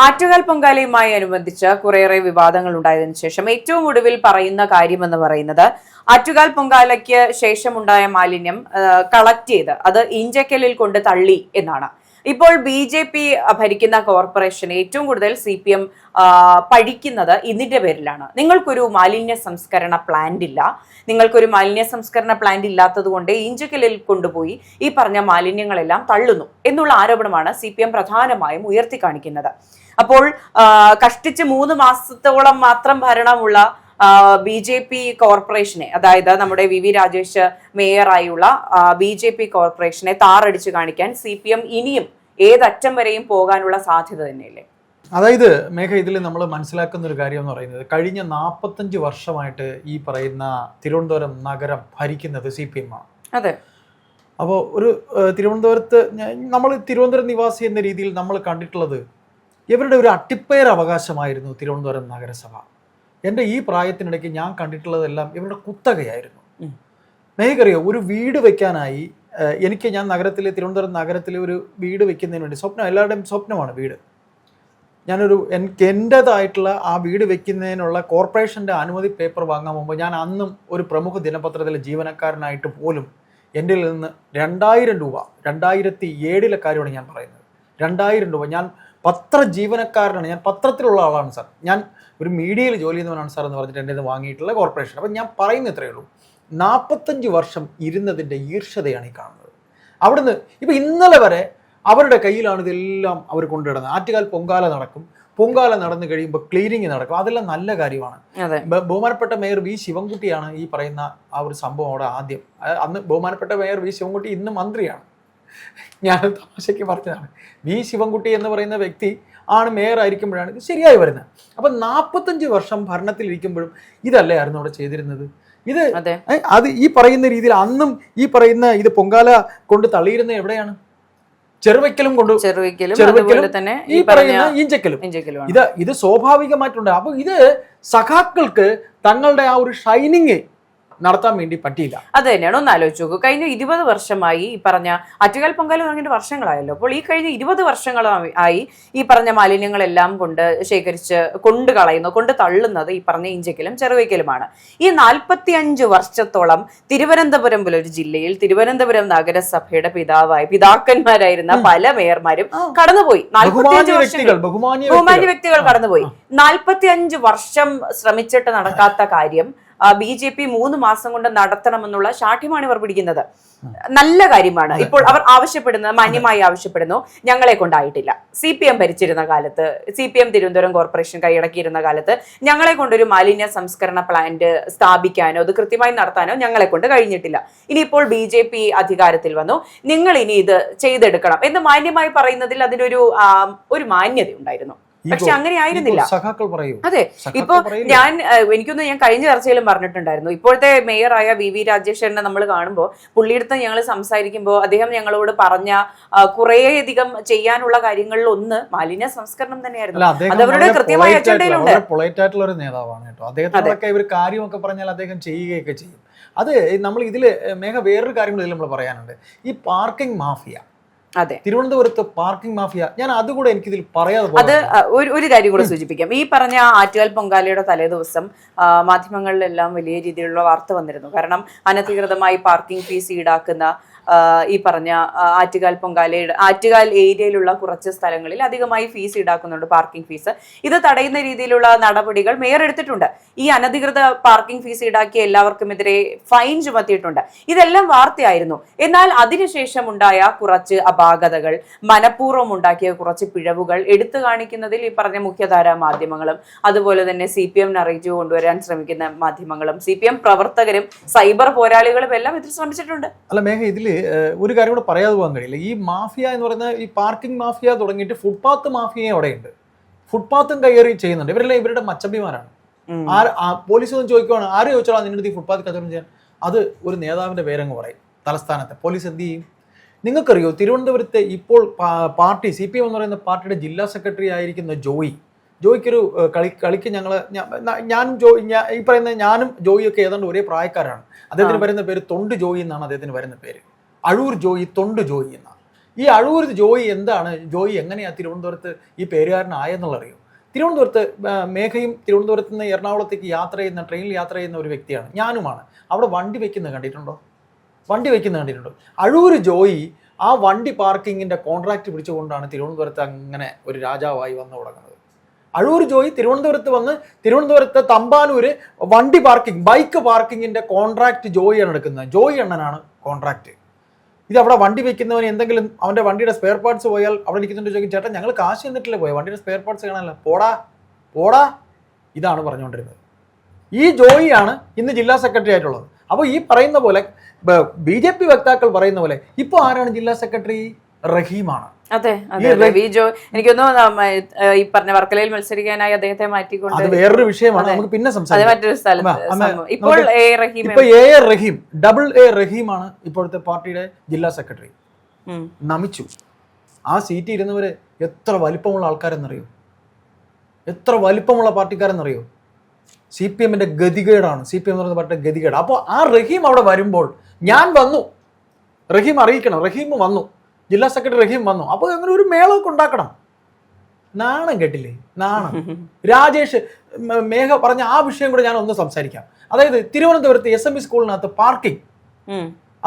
ആറ്റുകാൽ പൊങ്കാലയുമായി അനുബന്ധിച്ച് കുറേയേറെ വിവാദങ്ങൾ ഉണ്ടായതിനു ശേഷം ഏറ്റവും ഒടുവിൽ പറയുന്ന കാര്യമെന്ന് പറയുന്നത് ആറ്റുകാൽ പൊങ്കാലയ്ക്ക് ശേഷമുണ്ടായ മാലിന്യം കളക്ട് ചെയ്ത് അത് ഇഞ്ചക്കലിൽ കൊണ്ട് തള്ളി എന്നാണ്. ഇപ്പോൾ BJP ഭരിക്കുന്ന കോർപ്പറേഷൻ ഏറ്റവും കൂടുതൽ CPM പഴിക്കുന്നത് ഇതിന്റെ പേരിലാണ്. നിങ്ങൾക്കൊരു മാലിന്യ സംസ്കരണ പ്ലാന്റ് ഇല്ല, നിങ്ങൾക്കൊരു മാലിന്യ സംസ്കരണ പ്ലാന്റ് ഇല്ലാത്തത് കൊണ്ട് ഇഞ്ചക്കലിൽ കൊണ്ടുപോയി ഈ പറഞ്ഞ മാലിന്യങ്ങളെല്ലാം തള്ളുന്നു എന്നുള്ള ആരോപണമാണ് CPM പ്രധാനമായും ഉയർത്തി കാണിക്കുന്നത്. അപ്പോൾ കഷ്ടിച്ച് 3 മാസത്തോളം മാത്രം ഭരണമുള്ള BJP കോർപ്പറേഷനെ, അതായത് നമ്മുടെ VV രാജേഷ് മേയറായുള്ള BJP കോർപ്പറേഷനെ താറടിച്ചു കാണിക്കാൻ CPM ഇനിയും ഏതറ്റം വരെയും പോകാനുള്ള സാധ്യത തന്നെയല്ലേ? അതായത് മേഘ, ഇതിൽ നമ്മൾ മനസ്സിലാക്കുന്ന ഒരു കാര്യം എന്ന് പറയുന്നത് കഴിഞ്ഞ 45 വർഷമായിട്ട് ഈ പറയുന്ന തിരുവനന്തപുരം നഗരം ഭരിക്കുന്നത് CPM ആണ്. അതെ. അപ്പോൾ ഒരു തിരുവനന്തപുരത്ത് നമ്മൾ തിരുവനന്തപുരം നിവാസി എന്ന രീതിയിൽ നമ്മൾ കണ്ടിട്ടുള്ളത് ഇവരുടെ ഒരു അട്ടിപ്പേർ അവകാശമായിരുന്നു തിരുവനന്തപുരം നഗരസഭ. എൻ്റെ ഈ പ്രായത്തിനിടയ്ക്ക് ഞാൻ കണ്ടിട്ടുള്ളതെല്ലാം ഇവരുടെ കുത്തകയായിരുന്നു. മേഘറിയോ, ഒരു വീട് വെക്കാനായി ഞാൻ തിരുവനന്തപുരം നഗരത്തിൽ ഒരു വീട് വെക്കുന്നതിന് വേണ്ടി എല്ലാവരുടെയും സ്വപ്നമാണ് വീട്. എൻ്റേതായിട്ടുള്ള ആ വീട് വെക്കുന്നതിനുള്ള കോർപ്പറേഷൻ്റെ അനുമതി പേപ്പർ വാങ്ങാൻ മുമ്പ് ഞാൻ അന്നും ഒരു പ്രമുഖ ദിനപത്രത്തിലെ ജീവനക്കാരനായിട്ട് പോലും എൻ്റെ നിന്ന് 2000 രൂപ, 2007 കാര്യമാണ് ഞാൻ പറയുന്നത്, 2000 രൂപ, ഞാൻ ജീവനക്കാരനാണ്, ഞാൻ പത്രത്തിലുള്ള ആളാണ് സാർ, ഞാൻ ഒരു മീഡിയയിൽ ജോലി ചെയ്യുന്നവനാണ് സാർ എന്ന് പറഞ്ഞിട്ട് എൻ്റെ ഇത് വാങ്ങിയിട്ടുള്ള കോർപ്പറേഷൻ. അപ്പം ഞാൻ പറയുന്ന ഇത്രയേ ഉള്ളൂ, 45 വർഷം ഇരുന്നതിൻ്റെ ഈർഷ്യതയാണ് ഈ കാണുന്നത്. അവിടുന്ന് ഇപ്പം ഇന്നലെ വരെ അവരുടെ കയ്യിലാണ് ഇതെല്ലാം അവർ കൊണ്ടുവിടുന്നത്. ആറ്റുകാൽ പൊങ്കാല നടക്കും, പൊങ്കാല നടന്നു കഴിയുമ്പോൾ ക്ലീനിങ് നടക്കും, അതെല്ലാം നല്ല കാര്യമാണ്. ബഹുമാനപ്പെട്ട മേയർ V ശിവൻകുട്ടിയാണ് ഈ പറയുന്ന ആ ഒരു സംഭവം അവിടെ ആദ്യം. അന്ന് ബഹുമാനപ്പെട്ട മേയർ V ശിവൻകുട്ടി ഇന്ന് മന്ത്രിയാണ്. ഞാൻ തമാശയ്ക്ക് പറഞ്ഞതാണ്. V ശിവൻകുട്ടി എന്ന് പറയുന്ന വ്യക്തി ആണ് മേയർ ആയിരിക്കുമ്പോഴാണ് ഇത് ശരിയായി വരുന്നത്. അപ്പം 45 വർഷം ഭരണത്തിലിരിക്കുമ്പോഴും ഇതല്ലായിരുന്നു അവിടെ ചെയ്തിരുന്നത്. അത് ഈ പറയുന്ന രീതിയിൽ അന്നും ഈ പറയുന്ന ഇത് പൊങ്കാല കൊണ്ട് തള്ളിയിരുന്നത് എവിടെയാണ്? ചെറുവയ്ക്കലും ഈ പറയുന്ന ഇഞ്ചക്കലും. ഇത് സ്വാഭാവികമായിട്ടുണ്ട്. അപ്പൊ ഇത് സഖാക്കൾക്ക് തങ്ങളുടെ ആ ഒരു ഷൈനിങ് നടത്താൻ വേണ്ടി പറ്റിയില്ല. അത് തന്നെയാണ്. ഒന്ന് ആലോചിച്ച് നോക്കൂ, കഴിഞ്ഞ 20 വർഷമായി ഈ പറഞ്ഞ ആറ്റുകാൽ പൊങ്കാല തുടങ്ങിയിട്ട് വർഷങ്ങളായല്ലോ. അപ്പോൾ ഈ കഴിഞ്ഞ 20 വർഷങ്ങളായി ഈ പറഞ്ഞ മാലിന്യങ്ങളെല്ലാം കൊണ്ട് ശേഖരിച്ച് കൊണ്ട് കളയുന്നു, കൊണ്ട് തള്ളുന്നത് ഈ പറഞ്ഞ ഇഞ്ചക്കലും ചെറുവയ്ക്കലുമാണ്. ഈ 45 വർഷത്തോളം തിരുവനന്തപുരം പോലെ ഒരു ജില്ലയിൽ തിരുവനന്തപുരം നഗരസഭയുടെ പിതാക്കന്മാരായിരുന്ന പല മേയർമാരും കടന്നുപോയി. 45 വ്യക്തികൾ കടന്നുപോയി. 45 വർഷം ശ്രമിച്ചിട്ട് നടക്കാത്ത കാര്യം BJP 3 മാസം കൊണ്ട് നടത്തണമെന്നുള്ള ശാഠ്യമാണ് ഇവർ പിടിക്കുന്നത്. നല്ല കാര്യമാണ്. ഇപ്പോൾ അവർ ആവശ്യപ്പെടുന്നത്, മാന്യമായി ആവശ്യപ്പെടുന്നു, ഞങ്ങളെ കൊണ്ടായിട്ടില്ല. CPM ഭരിച്ചിരുന്ന കാലത്ത്, CPM തിരുവനന്തപുരം കോർപ്പറേഷൻ കൈയടക്കിയിരുന്ന കാലത്ത് ഞങ്ങളെ കൊണ്ടൊരു മാലിന്യ സംസ്കരണ പ്ലാന്റ് സ്ഥാപിക്കാനോ അത് കൃത്യമായി നടത്താനോ ഞങ്ങളെ കൊണ്ട് കഴിഞ്ഞിട്ടില്ല. ഇനിയിപ്പോൾ BJP അധികാരത്തിൽ വന്നു, നിങ്ങൾ ഇനി ഇത് ചെയ്തെടുക്കണം എന്ന് മാന്യമായി പറയുന്നതിൽ അതിനൊരു മാന്യത ഉണ്ടായിരുന്നു. പക്ഷെ അങ്ങനെ ആയിരുന്നില്ല. അതെ. ഇപ്പൊ എനിക്കൊന്ന് ഞാൻ കഴിഞ്ഞ ചർച്ചയിലും പറഞ്ഞിട്ടുണ്ടായിരുന്നു, ഇപ്പോഴത്തെ മേയറായ VV രാജേഷിനെ നമ്മൾ കാണുമ്പോൾ പുള്ളിയെടുത്ത് ഞങ്ങൾ സംസാരിക്കുമ്പോൾ അദ്ദേഹം ഞങ്ങളോട് പറഞ്ഞ കുറേയധികം ചെയ്യാനുള്ള കാര്യങ്ങളിൽ ഒന്ന് മാലിന്യ സംസ്കരണം തന്നെയായിരുന്നു. അത് അവരുടെ കൃത്യമായ അജണ്ടയിലുണ്ട്. പൊളൈറ്റ് ആയിട്ടുള്ള ഒരു നേതാവാണ് കേട്ടോ. അദ്ദേഹത്തിനൊക്കെ ഇവർ കാര്യമൊക്കെ പറഞ്ഞാൽ അദ്ദേഹം ചെയ്യുകയൊക്കെ ചെയ്യും. അത് നമ്മൾ ഇതില് മേഘ വേറൊരു കാര്യം കൂടി നമ്മൾ പറയാനുണ്ട്, ഈ പാർക്കിംഗ് മാഫിയ. അതെ, തിരുവനന്തപുരത്ത് പാർക്കിംഗ് മാഫിയ. ഞാൻ അതുകൂടെ എനിക്കിതിൽ പറയാതെ അത് ഒരു കാര്യം കൂടെ സൂചിപ്പിക്കാം. ഈ പറഞ്ഞ ആറ്റുകാൽ പൊങ്കാലയുടെ തലേ ദിവസം മാധ്യമങ്ങളിലെല്ലാം വലിയ രീതിയിലുള്ള വാർത്ത വന്നിരുന്നു. കാരണം അനധികൃതമായി പാർക്കിംഗ് ഫീസ് ഈടാക്കുന്ന ഈ പറഞ്ഞ ആറ്റുകാൽ ഏരിയയിലുള്ള കുറച്ച് സ്ഥലങ്ങളിൽ അധികമായി ഫീസ് ഈടാക്കുന്നുണ്ട്, പാർക്കിംഗ് ഫീസ്. ഇത് തടയുന്ന രീതിയിലുള്ള നടപടികൾ മേയർ എടുത്തിട്ടുണ്ട്. ഈ അനധികൃത പാർക്കിംഗ് ഫീസ് ഈടാക്കിയ എല്ലാവർക്കുമെതിരെ ഫൈൻ ചുമത്തിയിട്ടുണ്ട്. ഇതെല്ലാം വാർത്തയായിരുന്നു. എന്നാൽ അതിനുശേഷം ഉണ്ടായ കുറച്ച് അപാകതകൾ, മനഃപൂർവ്വം ഉണ്ടാക്കിയ കുറച്ച് പിഴവുകൾ എടുത്തു കാണിക്കുന്നതിൽ ഈ പറഞ്ഞ മുഖ്യധാരാ മാധ്യമങ്ങളും അതുപോലെ തന്നെ CPM നറേറ്റീവ് കൊണ്ടുവരാൻ ശ്രമിക്കുന്ന മാധ്യമങ്ങളും CPM പ്രവർത്തകരും സൈബർ പോരാളികളും എല്ലാം ഇതിൽ ശ്രമിച്ചിട്ടുണ്ട്. അല്ല മേഘ, ഇതില് ഒരു കാര്യം കൂടെ പറയാതെ പോകാൻ കഴിയില്ല. ഈ മാഫിയ എന്ന് പറയുന്ന ഈ പാർക്കിംഗ് മാഫിയ തുടങ്ങിയിട്ട് ഫുട്പാത്ത് മാഫിയ അവിടെയുണ്ട്. ഫുട്പാത്തും കയ്യേറി ചെയ്യുന്നുണ്ട്. ഇവരുടെ മച്ചമ്പിമാരാണ്. പോലീസ് ഒന്നും ചോദിക്കുവാണ്, ആര് ചോദിച്ചോളാം നിന്റെ അടുത്ത് ഈ ഫുട്പാത്ത് കച്ചവടം ചെയ്യാൻ? അത് ഒരു നേതാവിന്റെ പേരങ്ങ് പറയും തലസ്ഥാനത്തെ. പോലീസ് എന്ത് ചെയ്യും? നിങ്ങൾക്കറിയോ, തിരുവനന്തപുരത്തെ ഇപ്പോൾ പാർട്ടി CPM എന്ന് പറയുന്ന പാർട്ടിയുടെ ജില്ലാ സെക്രട്ടറി ആയിരിക്കുന്ന ജോയിക്കൊരു കളിക്ക് ഈ പറയുന്ന ഞാനും ജോയിയൊക്കെ ഏതാണ്ട് ഒരേ പ്രായക്കാരാണ്. അദ്ദേഹത്തിന് വരുന്ന പേര് തൊണ്ട് ജോയി എന്നാണ്. അദ്ദേഹത്തിന് വരുന്ന പേര് അഴൂർ ജോയി, തൊണ്ട് ജോയി എന്നാണ്. ഈ അഴൂർ ജോയി എന്താണ്, ജോയി എങ്ങനെയാണ് തിരുവനന്തപുരത്ത് ഈ പേരുകാരനായെന്നുള്ള അറിയോ? തിരുവനന്തപുരത്ത് മേഘയും തിരുവനന്തപുരത്ത് നിന്ന് എറണാകുളത്തേക്ക് യാത്ര ചെയ്യുന്ന, ട്രെയിനിൽ യാത്ര ചെയ്യുന്ന ഒരു വ്യക്തിയാണ്, ഞാനുമാണ്. അവിടെ വണ്ടി വെക്കുന്നത് കണ്ടിട്ടുണ്ടോ? വണ്ടി വെക്കുന്നത് കണ്ടിട്ടുണ്ടോ? അഴൂർ ജോയി ആ വണ്ടി പാർക്കിങ്ങിൻ്റെ കോൺട്രാക്ട് പിടിച്ചുകൊണ്ടാണ് തിരുവനന്തപുരത്ത് അങ്ങനെ ഒരു രാജാവായി വന്നു തുടങ്ങുന്നത്. അഴൂർ ജോയി തിരുവനന്തപുരത്ത് വന്ന് തിരുവനന്തപുരത്ത് തമ്പാനൂര് വണ്ടി പാർക്കിംഗ്, ബൈക്ക് പാർക്കിങ്ങിൻ്റെ കോൺട്രാക്ട് ജോയിയാണ് എടുക്കുന്നത്. ജോയി അണ്ണനാണ് കോൺട്രാക്ട്. ഇത് അവിടെ വണ്ടി വെക്കുന്നവന് എന്തെങ്കിലും അവൻ്റെ വണ്ടിയുടെ സ്പെയർ പാർട്സ് പോയാൽ അവിടെ ഇരിക്കുന്നുണ്ട് ചോദിക്കും, ചേട്ടാ ഞങ്ങൾ കാശ് തന്നിട്ടില്ലേ പോയത്, വണ്ടിയുടെ സ്പെയർ പാർട്സ് കാണാനല്ല, പോടാ പോടാ, ഇതാണ് പറഞ്ഞുകൊണ്ടിരുന്നത്. ഈ ജോയിയാണ് ഇന്ന് ജില്ലാ സെക്രട്ടറി ആയിട്ടുള്ളത്. അപ്പോൾ ഈ പറയുന്ന പോലെ BJP വക്താക്കൾ പറയുന്ന പോലെ ഇപ്പോൾ ആരാണ് ജില്ലാ സെക്രട്ടറി? റഹീമാണ്. അതെ, എനിക്കൊന്നു ഈ പറഞ്ഞ വർക്കലയിൽ മത്സരിക്കാനായി അദ്ദേഹത്തെ മാറ്റിക്കൊണ്ട്, അത് വേറൊരു വിഷയമാണ്, നമുക്ക് പിന്നെ സംസാരിക്കാം. മറ്റൊരു സ്ഥലത്ത് ഇപ്പോൾ റഹീം, ഡബിൾ എ റഹീമാണ് ഇപ്പോഴത്തെ പാർട്ടിയുടെ ജില്ലാ സെക്രട്ടറി. നമിച്ചു. ആ സീറ്റ് ഇരുന്നവര് എത്ര വലിപ്പമുള്ള ആൾക്കാരെന്നറിയോ? എത്ര വലിപ്പമുള്ള പാർട്ടിക്കാരെന്നറിയോ? CPM-ന്റെ ഗതികേടാണ്. CPM എന്ന് പറയുന്ന പാർട്ടിയുടെ ഗതികേട്. അപ്പോൾ ആ റഹീം അവിടെ വരുമ്പോൾ ഞാൻ വന്നു, റഹീം അറിയിക്കണം, റഹീം വന്നു, ജില്ലാ സെക്രട്ടറി റഹീം വന്നു. അപ്പോൾ അങ്ങനെ ഒരു മേളമൊക്കെ ഉണ്ടാക്കണം. നാണം കേട്ടില്ലേ? നാണം. രാജേഷ് മേഘ പറഞ്ഞ ആ വിഷയം കൂടെ ഞാൻ ഒന്ന് സംസാരിക്കാം. അതായത് തിരുവനന്തപുരത്ത് SME സ്കൂളിനകത്ത് പാർക്കിംഗ്,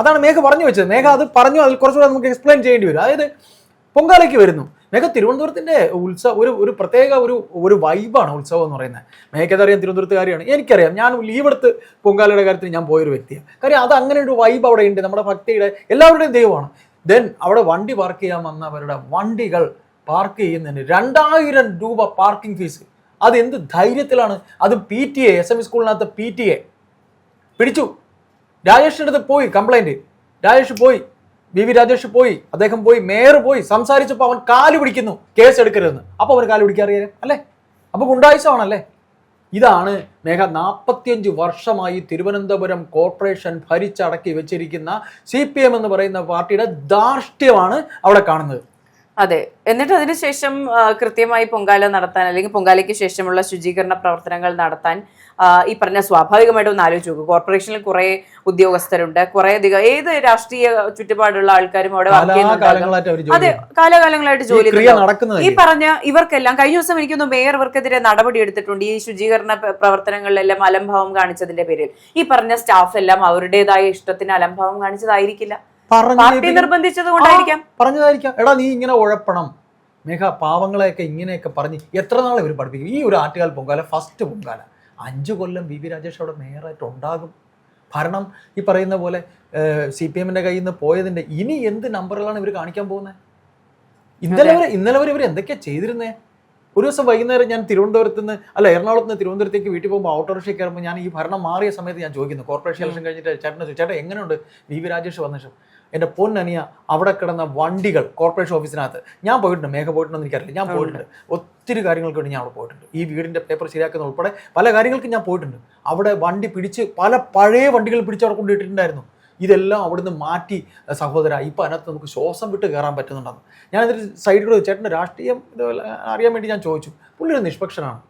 അതാണ് മേഘ പറഞ്ഞു വെച്ചത്. മേഘ അത് പറഞ്ഞു, അതിൽ കുറച്ചുകൂടെ നമുക്ക് എക്സ്പ്ലെയിൻ ചെയ്യേണ്ടി വരും. അതായത് പൊങ്കാലയ്ക്ക് വരുന്നു മേഘ, തിരുവനന്തപുരത്തിന്റെ ഉത്സവം ഒരു പ്രത്യേക ഒരു വൈബാണ് ഉത്സവം എന്ന് പറയുന്നത്. മേഘക്കതറിയാം, തിരുവനന്തപുരത്തുകാരിയാണ്, എനിക്കറിയാം. ഞാൻ ലീവ് എടുത്ത് പൊങ്കാലയുടെ കാര്യത്തിൽ ഞാൻ പോയൊരു വ്യക്തിയാണ്. കാര്യം അത് അങ്ങനെ ഒരു വൈബ് അവിടെ ഉണ്ട്. നമ്മുടെ ഭക്തിയുടെ എല്ലാവരുടെയും ദൈവമാണ്. ദെൻ അവിടെ വണ്ടി പാർക്ക് ചെയ്യാൻ വന്നവരുടെ വണ്ടികൾ പാർക്ക് ചെയ്യുന്നതിന് 2000 രൂപ പാർക്കിംഗ് ഫീസ്. അത് എന്ത് ധൈര്യത്തിലാണ്? അത് PTA, SME സ്കൂളിനകത്ത് PTA പിടിച്ചു. രാജേഷിൻ്റെ അടുത്ത് പോയി കംപ്ലൈന്റ്, രാജേഷ് പോയി, VV രാജേഷ് പോയി, അദ്ദേഹം പോയി, മേയർ പോയി സംസാരിച്ചപ്പോൾ അവൻ കാല് പിടിക്കുന്നു, കേസ് എടുക്കരുതെന്ന്. അപ്പോൾ അവന് കാല് പിടിക്കാറിയാലും അല്ലേ? അപ്പോൾ ഗുണ്ടായുസമാണല്ലേ? ഇതാണ് മേഘ 45 വർഷമായി തിരുവനന്തപുരം കോർപ്പറേഷൻ ഭരിച്ചടക്കി വെച്ചിരിക്കുന്ന CPM എന്ന് പറയുന്ന പാർട്ടിയുടെ ധാർഷ്ട്യമാണ് അവിടെ കാണുന്നത്. അതെ. എന്നിട്ട് അതിനുശേഷം കൃത്യമായി പൊങ്കാല നടത്താൻ, അല്ലെങ്കിൽ പൊങ്കാലയ്ക്ക് ശേഷമുള്ള ശുചീകരണ പ്രവർത്തനങ്ങൾ നടത്താൻ ഈ പറഞ്ഞ സ്വാഭാവികമായിട്ടും ഒന്ന് ആലോചിച്ച് നോക്കും. കോർപ്പറേഷനിൽ കുറെ ഉദ്യോഗസ്ഥരുണ്ട്, കുറെ അധികം ഏത് രാഷ്ട്രീയ ചുറ്റുപാടുള്ള ആൾക്കാരും അവിടെ വർക്ക് ചെയ്യുന്നുണ്ടാകും. അതെ, കാലാകാലങ്ങളായിട്ട് ജോലി ചെയ്യുന്നു. ഈ പറഞ്ഞ ഇവർക്കെല്ലാം കഴിഞ്ഞ ദിവസം എനിക്കൊന്ന് മേയർ ഇവർക്കെതിരെ നടപടി എടുത്തിട്ടുണ്ട്. ഈ ശുചീകരണ പ്രവർത്തനങ്ങളിലെല്ലാം അലംഭാവം കാണിച്ചതിന്റെ പേരിൽ ഈ പറഞ്ഞ സ്റ്റാഫ് എല്ലാം അവരുടേതായ ഇഷ്ടത്തിന് അലംഭാവം കാണിച്ചതായിരിക്കില്ല, പാർട്ടി നിർബന്ധിച്ചത് കൊണ്ടായിരിക്കാം, പറഞ്ഞതായിരിക്കാം. എടാ നീ ഇങ്ങനെ ഉഴപ്പണം മേഘ, പാവങ്ങളെയൊക്കെ ഇങ്ങനെയൊക്കെ പറഞ്ഞ് എത്ര നാൾ ഇവർ പഠിപ്പിക്കും? ഈ ഒരു ആറ്റുകാൽ പൊങ്കാല, ഫസ്റ്റ് പൊങ്കാല 5 കൊല്ലം VV രാജേഷ് അവിടെ മേയറായിട്ട് ഉണ്ടാകും. ഭരണം ഈ പറയുന്ന പോലെ CPM-ന്റെ കയ്യിൽ നിന്ന് പോയതിന്റെ ഇനി എന്ത് നമ്പറുകളാണ് ഇവർ കാണിക്കാൻ പോകുന്നത്? ഇന്നലെ വരെ ഇവർ എന്തൊക്കെയാണ് ചെയ്തിരുന്നേ? ഒരു ദിവസം വൈകുന്നേരം ഞാൻ എറണാകുളത്ത് നിന്ന് തിരുവനന്തപുരത്തേക്ക് വീട്ടിൽ പോകുമ്പോൾ ഓട്ടോറിക്ഷയിൽ കയറുമ്പോൾ ഞാൻ ഈ ഭരണം മാറിയ സമയത്ത് ഞാൻ ചോദിക്കുന്നു, കോർപ്പറേഷൻ ഇലക്ഷൻ കഴിഞ്ഞിട്ട് ചേട്ടൻ എങ്ങനെയുണ്ട് VV രാജേഷ് വന്ന ശേഷം? എൻ്റെ പൊന്നനിയ, അവിടെ കിടന്ന വണ്ടികൾ കോർപ്പറേഷൻ ഓഫീസിനകത്ത് ഞാൻ പോയിട്ടുണ്ട്. മേഘ പോയിട്ടുണ്ടെന്ന് എനിക്കറിയില്ല, ഞാൻ പോയിട്ടുണ്ട്. ഒത്തിരി കാര്യങ്ങൾക്ക് വേണ്ടി ഞാൻ അവിടെ പോയിട്ടുണ്ട്. ഈ വീടിൻ്റെ പേപ്പർ ശരിയാക്കുന്ന ഉൾപ്പെടെ പല കാര്യങ്ങൾക്കും ഞാൻ പോയിട്ടുണ്ട്. അവിടെ വണ്ടി പിടിച്ച് പല പഴയ വണ്ടികൾ പിടിച്ച് അവിടെ കൊണ്ടിട്ടിട്ടുണ്ടായിരുന്നു. ഇതെല്ലാം അവിടുന്ന് മാറ്റി സഹോദര, ഇപ്പം അതിനകത്ത് നമുക്ക് ശ്വാസം വിട്ട് കയറാൻ പറ്റുന്നുണ്ടെന്ന്. ഞാൻ എന്നിട്ട് സൈഡിൽ കൂടെ ചേട്ടൻ്റെ രാഷ്ട്രീയം അറിയാൻ വേണ്ടി ഞാൻ ചോദിച്ചു. പുള്ളി ഒരു നിഷ്പക്ഷനാണ്.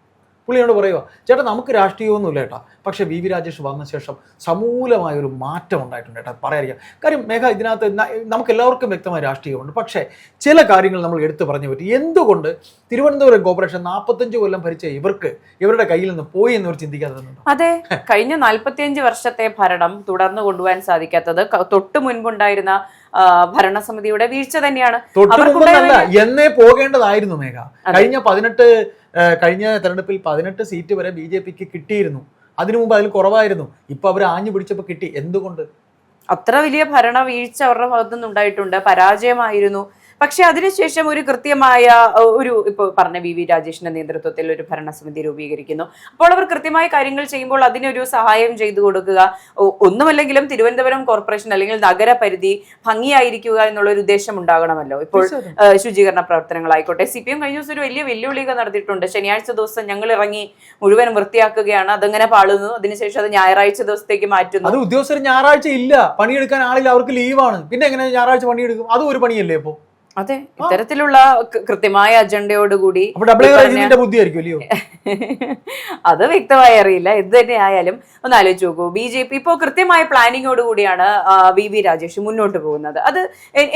പുള്ളിയോട് പറയുക, ചേട്ടാ നമുക്ക് രാഷ്ട്രീയമൊന്നുമില്ല ചേട്ടാ, പക്ഷേ VV രാജേഷ് വന്ന ശേഷം സമൂലമായൊരു മാറ്റം ഉണ്ടായിട്ടുണ്ട് ചേട്ടാ, പറയാതിരിക്കാം. കാര്യം മേഘ, ഇതിനകത്ത് നമുക്ക് എല്ലാവർക്കും വ്യക്തമായ രാഷ്ട്രീയമുണ്ട്. പക്ഷേ ചില കാര്യങ്ങൾ നമ്മൾ എടുത്തു പറഞ്ഞു പറ്റും. എന്തുകൊണ്ട് തിരുവനന്തപുരം കോർപ്പറേഷൻ 45 കൊല്ലം ഭരിച്ച ഇവരുടെ കയ്യിൽ നിന്ന് പോയി എന്നവർ ചിന്തിക്കാതെ? അതെ, കഴിഞ്ഞ 45 വർഷത്തെ ഭരണം തുടർന്ന് കൊണ്ടുപോകാൻ സാധിക്കാത്തത് തൊട്ട് മുൻപുണ്ടായിരുന്ന ഭരണസമിതിയുടെ വീഴ്ച തന്നെയാണ്. എന്നേ പോകേണ്ടതായിരുന്നു മേഘ. കഴിഞ്ഞ തെരഞ്ഞെടുപ്പിൽ 18 സീറ്റ് വരെ BJPക്ക് കിട്ടിയിരുന്നു. അതിനു മുമ്പ് അതിൽ കുറവായിരുന്നു. ഇപ്പൊ അവർ ആഞ്ഞു പിടിച്ചപ്പോൾ കിട്ടി. എന്തുകൊണ്ട്? അത്ര വലിയ ഭരണ വീഴ്ച അവരുടെ ഭാഗത്തുനിന്ന് ഉണ്ടായിട്ടുണ്ട്, പരാജയമായിരുന്നു. പക്ഷെ അതിനുശേഷം ഒരു കൃത്യമായ ഇപ്പോൾ പറഞ്ഞ VV രാജേഷിന്റെ നേതൃത്വത്തിൽ ഒരു ഭരണസമിതി രൂപീകരിക്കുന്നു. അപ്പോൾ അവർ കൃത്യമായ കാര്യങ്ങൾ ചെയ്യുമ്പോൾ അതിനൊരു സഹായം ചെയ്തു കൊടുക്കുക, ഒന്നുമല്ലെങ്കിലും തിരുവനന്തപുരം കോർപ്പറേഷൻ അല്ലെങ്കിൽ നഗരപരിധി ഭംഗിയായിരിക്കുക എന്നുള്ള ഒരു ഉദ്ദേശം ഉണ്ടാകണമല്ലോ. ഇപ്പോൾ ശുചീകരണ പ്രവർത്തനങ്ങളായിക്കോട്ടെ, CPM കഴിഞ്ഞ ദിവസം ഒരു വലിയ വെല്ലുവിളിയൊക്കെ നടത്തിയിട്ടുണ്ട്. ശനിയാഴ്ച ദിവസം ഞങ്ങൾ ഇറങ്ങി മുഴുവൻ വൃത്തിയാക്കുകയാണ്, അതങ്ങനെ പാളുന്നു. അതിനുശേഷം അത് ഞായറാഴ്ച ദിവസത്തേക്ക് മാറ്റുന്നു. അത് ഉദ്യോഗസ്ഥർ ഞായറാഴ്ച ഇല്ല, പണിയെടുക്കാൻ ആളില്ല, അവർക്ക് ലീവാണ്. പിന്നെ എങ്ങനെ ഞായറാഴ്ച പണിയെടുക്കും? അതും ഒരു പണിയല്ലേ? ഇപ്പോൾ അതെ, ഇത്തരത്തിലുള്ള കൃത്യമായ അജണ്ടയോടുകൂടി അപ്പൊ ഡബിൾ ഇതിന്റെ ബുദ്ധിയായിരിക്കും അല്ലയോ? അത് വ്യക്തമായി അറിയില്ല. എന്ത് തന്നെ ആയാലും ഒന്ന് ആലോചിച്ച് നോക്കൂ, BJP ഇപ്പോൾ കൃത്യമായ പ്ലാനിങ്ങോട് കൂടിയാണ് VV രാജേഷ് മുന്നോട്ട് പോകുന്നത്. അത്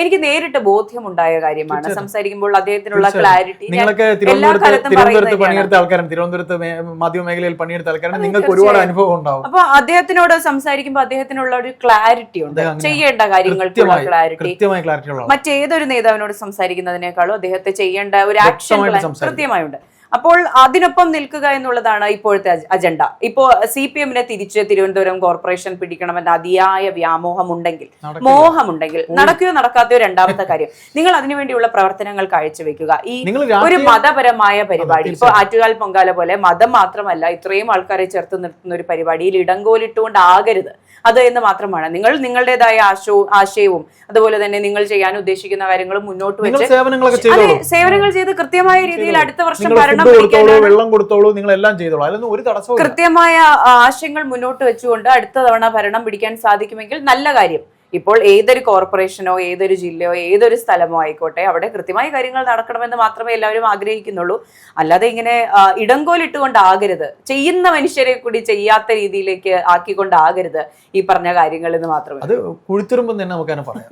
എനിക്ക് നേരിട്ട് ബോധ്യമുണ്ടായ കാര്യമാണ്. സംസാരിക്കുമ്പോൾ അദ്ദേഹത്തിനുള്ള ക്ലാരിറ്റി നിങ്ങളൊക്കെ തിരുവനന്തപുരത്ത് പണിയെടുത്ത ആൾക്കാരാണ്, തിരുവനന്തപുരത്ത് മാധ്യമ മേഖലയിൽ പണിയെടുത്ത ആൾക്കാരാണ്, നിങ്ങൾക്ക് ഒരുപാട് അനുഭവം ഉണ്ടാവും. അപ്പൊ അദ്ദേഹത്തിനോട് സംസാരിക്കുമ്പോൾ അദ്ദേഹത്തിനുള്ള ഒരു ക്ലാരിറ്റി ഉണ്ട്, ചെയ്യേണ്ട കാര്യങ്ങൾക്കുള്ള ക്ലാരിറ്റി മറ്റേതൊരു നേതാവിനോട് സംസാരിക്കുന്നതിനേക്കാളും അദ്ദേഹത്തെ ചെയ്യേണ്ട ഒരു ആക്ഷൻ പ്ലാൻ കൃത്യമായുണ്ട്. അപ്പോൾ അതിനൊപ്പം നിൽക്കുക എന്നുള്ളതാണ് ഇപ്പോഴത്തെ അജണ്ട. ഇപ്പോ CPM-നെ തിരിച്ച് തിരുവനന്തപുരം കോർപ്പറേഷൻ പിടിക്കണമെന്ന അതിയായ വ്യാമോഹമുണ്ടെങ്കിൽ, മോഹമുണ്ടെങ്കിൽ, നടക്കുകയോ നടക്കാത്തയോ രണ്ടാമത്തെ കാര്യം, നിങ്ങൾ അതിനുവേണ്ടിയുള്ള പ്രവർത്തനങ്ങൾ കാഴ്ചവെക്കുക. ഈ ഒരു മതപരമായ പരിപാടി, ഇപ്പൊ ആറ്റുകാൽ പൊങ്കാല പോലെ മതം മാത്രമല്ല, ഇത്രയും ആൾക്കാരെ ചേർത്ത് നിർത്തുന്ന ഒരു പരിപാടിയിൽ ഇടങ്കോലിട്ടുകൊണ്ടാകരുത് അത് എന്ന് മാത്രമാണ്. നിങ്ങൾ നിങ്ങളുടേതായ ആശയവും അതുപോലെ തന്നെ നിങ്ങൾ ചെയ്യാൻ ഉദ്ദേശിക്കുന്ന കാര്യങ്ങളും മുന്നോട്ട് വെച്ച് സേവനങ്ങൾ ചെയ്ത് കൃത്യമായ രീതിയിൽ അടുത്ത വർഷം വെള്ളം കൊടുത്തോളൂ, നിങ്ങൾ എല്ലാം ചെയ്തോളൂ, അതിലൊന്നും ഒരു തടസ്സവും. കൃത്യമായ ആശയങ്ങൾ മുന്നോട്ട് വെച്ചുകൊണ്ട് അടുത്ത തവണ ഭരണം പിടിക്കാൻ സാധിക്കുമെങ്കിൽ നല്ല കാര്യം. ഇപ്പോൾ ഏതൊരു കോർപ്പറേഷനോ ഏതൊരു ജില്ലയോ ഏതൊരു സ്ഥലമോ ആയിക്കോട്ടെ, അവിടെ കൃത്യമായ കാര്യങ്ങൾ നടക്കണമെന്ന് മാത്രമേ എല്ലാവരും ആഗ്രഹിക്കുന്നുള്ളൂ. അല്ലാതെ ഇങ്ങനെ ഇടങ്കോലിട്ടുകൊണ്ടാകരുത്, ചെയ്യുന്ന മനുഷ്യരെ കൂടി ചെയ്യാത്ത രീതിയിലേക്ക് ആക്കിക്കൊണ്ടാകരുത് ഈ പറഞ്ഞ കാര്യങ്ങൾ എന്ന് മാത്രമേ. അത് കുഴിത്തുരുമ്പെന്ന് തന്നെ നമുക്കതിനെ പറയാം.